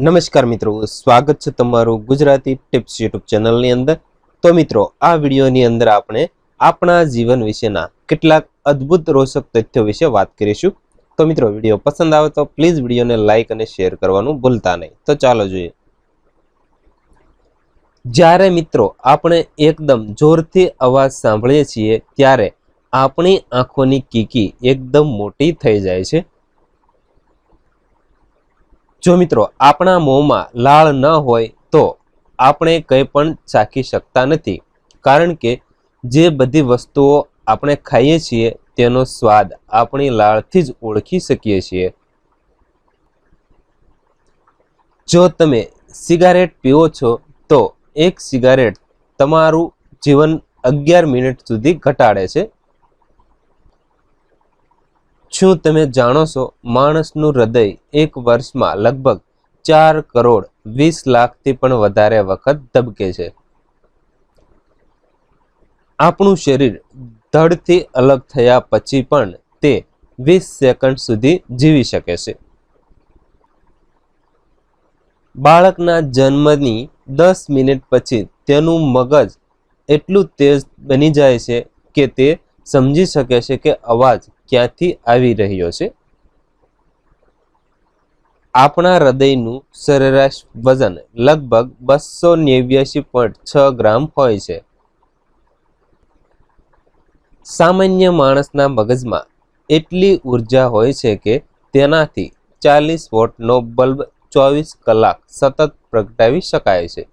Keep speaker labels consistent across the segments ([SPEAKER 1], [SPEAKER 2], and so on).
[SPEAKER 1] નમસ્કાર મિત્રો, સ્વાગત છે તમારું ગુજરાતી ટિપ્સ યુટ્યુબ ચેનલની અંદર। તો મિત્રો, આ વિડીયોની અંદર આપણે આપણા જીવન વિશેના કેટલાક અદ્ભુત રોચક તથ્યો વિશે વાત કરીશું। તો મિત્રો, વિડીયો પસંદ આવે તો પ્લીઝ વિડીયોને લાઈક અને શેર કરવાનું ભૂલતા નહીં। તો ચાલો જોઈએ। જ્યારે મિત્રો આપણે એકદમ જોરથી અવાજ સાંભળીએ છીએ ત્યારે આપણી આંખોની કીકી એકદમ મોટી થઈ જાય છે। જો મિત્રો આપણા મોંમાં લાળ ન હોય તો આપણે કંઈ પણ ચાખી શકતા નથી, કારણ કે જે બધી વસ્તુઓ આપણે ખાઈએ છીએ તેનો સ્વાદ આપણી લાળથી જ ઓળખી શકીએ છીએ। જો તમે સિગારેટ પીવો છો તો એક સિગારેટ તમારું જીવન 11 મિનિટ સુધી ઘટાડે છે। શું તમે જાણો છો, માણસનું હૃદય એક વર્ષમાં લગભગ 4 કરોડ 20 લાખથી પણ વધારે વખત ધબકે છે। આપણું શરીર ધડથી અલગ થયા પછી પણ તે 20 સેકન્ડ સુધી જીવી શકે છે। બાળકના જન્મની 10 મિનિટ પછી તેનું મગજ એટલું તેજ બની જાય છે કે તે સમજી શકે છે કે અવાજ ક્યાંથી આવી રહ્યો છે। આપણા હૃદયનું સરેરાશ વજન લગભગ 289.6 ગ્રામ હોય છે। સામાન્ય માણસના મગજમાં એટલી ઉર્જા હોય છે કે તેનાથી 40 વોટનો બલ્બ 24 કલાક સતત પ્રગટાવી શકાય છે।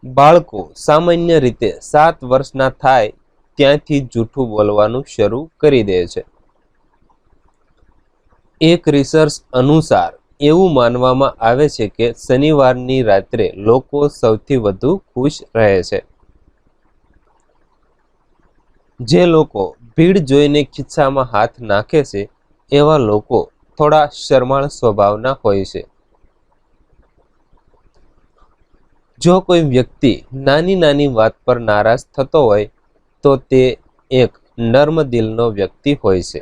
[SPEAKER 1] બાળકો સામાન્ય રીતે 7 વર્ષના થાય ત્યાંથી જૂઠું બોલવાનું શરૂ કરી દે છે। એક રિસર્ચ અનુસાર એવું માનવામાં આવે છે કે શનિવારની રાત્રે લોકો સૌથી વધુ ખુશ રહે છે। જે લોકો ભીડ જોઈને ખિસ્સામાં હાથ નાખે છે એવા લોકો થોડા શરમાળ સ્વભાવના હોય છે। જો કોઈ વ્યક્તિ નાની નાની વાત પર નારાજ થતો હોય તો તે એક નર્મ દિલનો વ્યક્તિ હોય છે।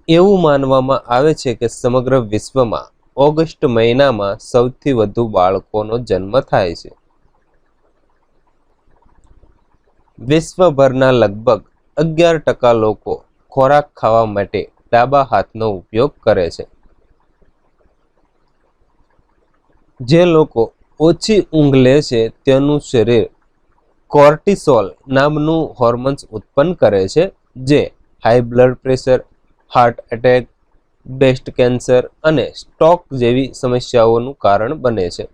[SPEAKER 1] એવું માનવામાં આવે છે કે સમગ્ર વિશ્વમાં ઓગસ્ટ મહિનામાં સૌથી વધુ બાળકોનો જન્મ થાય છે। વિશ્વભરના લગભગ 11% લોકો ખોરાક ખાવા માટે ડાબા હાથનો ઉપયોગ કરે છે। જે લોકો ઓછી ઊંઘ લે છે તેનું શરીર કોર્ટિસોલ નામનું હોર્મોન્સ ઉત્પન્ન કરે છે, જે high blood pressure, heart attack, breast cancer અને સ્ટ્રોક જેવી સમસ્યાઓનું કારણ બને છે।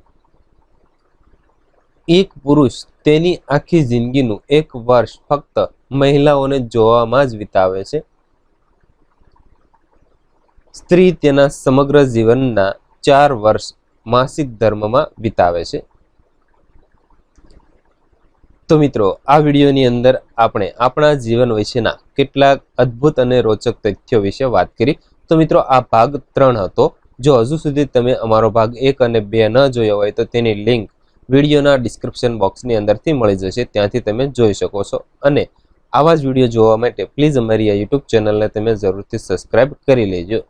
[SPEAKER 1] એક પુરુષ તેની આખી જિંદગીનું 1 વર્ષ ફક્ત મહિલાઓને જોવામાં જ વિતાવે છે। સ્ત્રી તેના સમગ્ર જીવનના 4 વર્ષ માસિક ધર્મમાં વિતાવે છે। તો મિત્રો, આ વિડીયોની અંદર આપણે આપણા જીવન વિશેના કેટલાક અદ્ભુત અને રોચક તથ્યો વિશે વાત કરી। તો મિત્રો, આ ભાગ 3 હતો। જો હજુ સુધી તમે અમારો ભાગ 1 અને 2 ન જોયો હોય તો તેની લિંક વિડીયોના ડિસ્ક્રિપ્શન બોક્સની અંદરથી મળી જશે, ત્યાંથી તમે જોઈ શકો છો। અને આવા જ વિડીયો જોવા માટે પ્લીઝ અમારી આ યુટ્યુબ ચેનલને તમે જરૂરથી સબસ્ક્રાઈબ કરી લેજો।